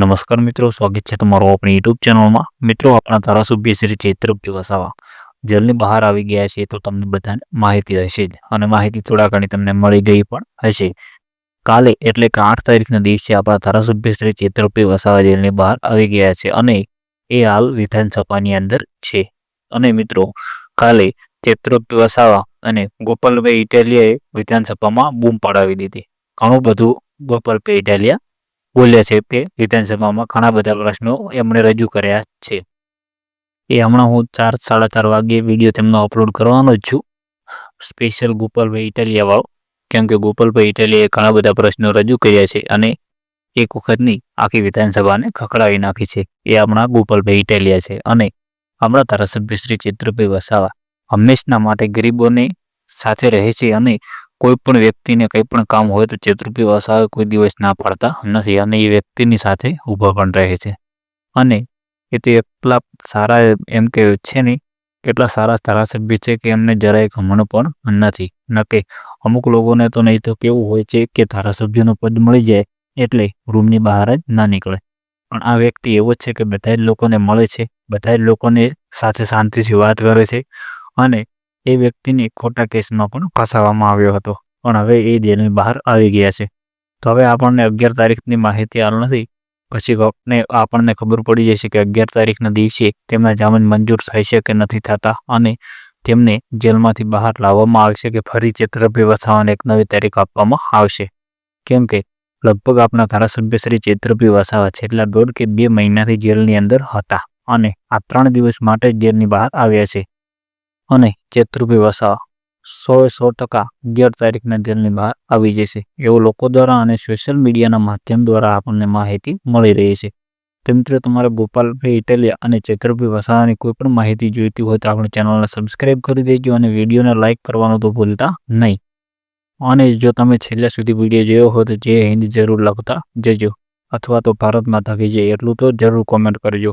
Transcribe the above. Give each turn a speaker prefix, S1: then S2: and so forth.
S1: નમસ્કાર મિત્રો, સ્વાગત છે તમારો આપણી યુટ્યુબ ચેનલમાં। મિત્રો, આપણા ધારાસભ્ય શ્રી ચૈતરભાઈ વસાવા જેલની બહાર આવી ગયા છે તો તમને બધાને માહિતી હશે જ, અને માહિતી થોડા ઘણી તમને મળી ગઈ પણ હશે। કાલે એટલે કે 8 તારીખના દિવસે આપણા ધારાસભ્ય શ્રી ચૈતરભાઈ વસાવા જેલની બહાર આવી ગયા છે અને એ હાલ વિધાનસભાની અંદર છે। અને મિત્રો, કાલે ચૈતરભાઈ વસાવા અને ગોપાલભાઈ ઇટાલિયાએ વિધાનસભામાં બૂમ પડાવી દીધી। ઘણું બધું ગોપાલભાઈ ઇટાલિયા બોલ્યા છે કે વિધાનસભામાં ઘણા બધા પ્રશ્નો એમણે રજૂ કર્યા છે। એ હમણાં હું 4 સાડા 4 વાગે વિડીયો તેમનો અપલોડ કરવાનો જ છું, સ્પેશિયલ ગોપાલભાઈ ઇટાલિયા વાળો, કેમ કે ગોપાલભાઈ ઇટાલિયાએ ઘણા બધા પ્રશ્નો રજૂ કર્યા છે અને એક વખતની આખી વિધાનસભાને ખખડાવી નાખી છે। એ હમણાં ગોપાલભાઈ ઇટાલિયા છે અને હમણાં ધારાસભ્ય શ્રી ચૈતરભાઈ વસાવા હંમેશના માટે ગરીબોને સાથે રહે છે અને કોઈ પણ વ્યક્તિને કંઈ પણ કામ હોય તો ચૈતરભાઈ વસાવા કોઈ દિવસ ના પાડતા નથી અને એ વ્યક્તિની સાથે ઊભા પણ રહે છે। અને એ તો એટલા સારા એમ કે છે નહીં, એટલા સારા ધારાસભ્ય છે કે એમને જરાય ઘમંડ પણ નથી। ન કે અમુક લોકોને તો નહીં તો કેવું હોય છે કે ધારાસભ્યનું પદ મળી જાય એટલે રૂમની બહાર જ ના નીકળે, પણ આ વ્યક્તિ એવો જ છે કે બધા જ લોકોને મળે છે, બધા જ લોકોને સાથે શાંતિથી વાત કરે છે અને એ વ્યક્તિને ખોટા કેસમાં પણ ફસાવવામાં આવ્યો હતો, પણ હવે એ જેલની બહાર આવી ગયા છે। તો હવે આપણને 11 તારીખની માહિતી હાલ નથી, પછી આપણને ખબર પડી જશે કે 11 તારીખના દિવસે તેમના જામીન મંજૂર થાય છે કે નથી થતા અને તેમને જેલમાંથી બહાર લાવવામાં આવશે કે ફરી ચૈતરભાઈ વસાવાને એક નવી તારીખ આપવામાં આવશે। કેમ કે લગભગ આપણા ધારાસભ્ય શ્રી ચૈતરભાઈ વસાવા છેલ્લા 1.5 કે 2 મહિનાથી જેલની અંદર હતા અને આ 3 દિવસ માટે જેલની બહાર આવ્યા છે અને ચૈતરભાઈ વસાવા 100% 11 તારીખના જેલની બહાર આવી જશે એવું લોકો દ્વારા અને સોશિયલ મીડિયાના માધ્યમ દ્વારા આપણને માહિતી મળી રહી છે। તો મિત્રો, તમારે ગોપાલભાઈ ઇટાલિયા અને ચૈતરભાઈ વસાવાની કોઈ પણ માહિતી જોઈતી હોય તો આપણી ચેનલને સબસ્ક્રાઈબ કરી દેજો અને વિડીયોને લાઇક કરવાનું તો ભૂલતા નહીં। અને જો તમે છેલ્લા સુધી વિડીયો જોયો હોય તો જય હિન્દ જરૂર લખતા જજો, અથવા તો ભારત માતા કી જય એટલું તો જરૂર કોમેન્ટ કરજો।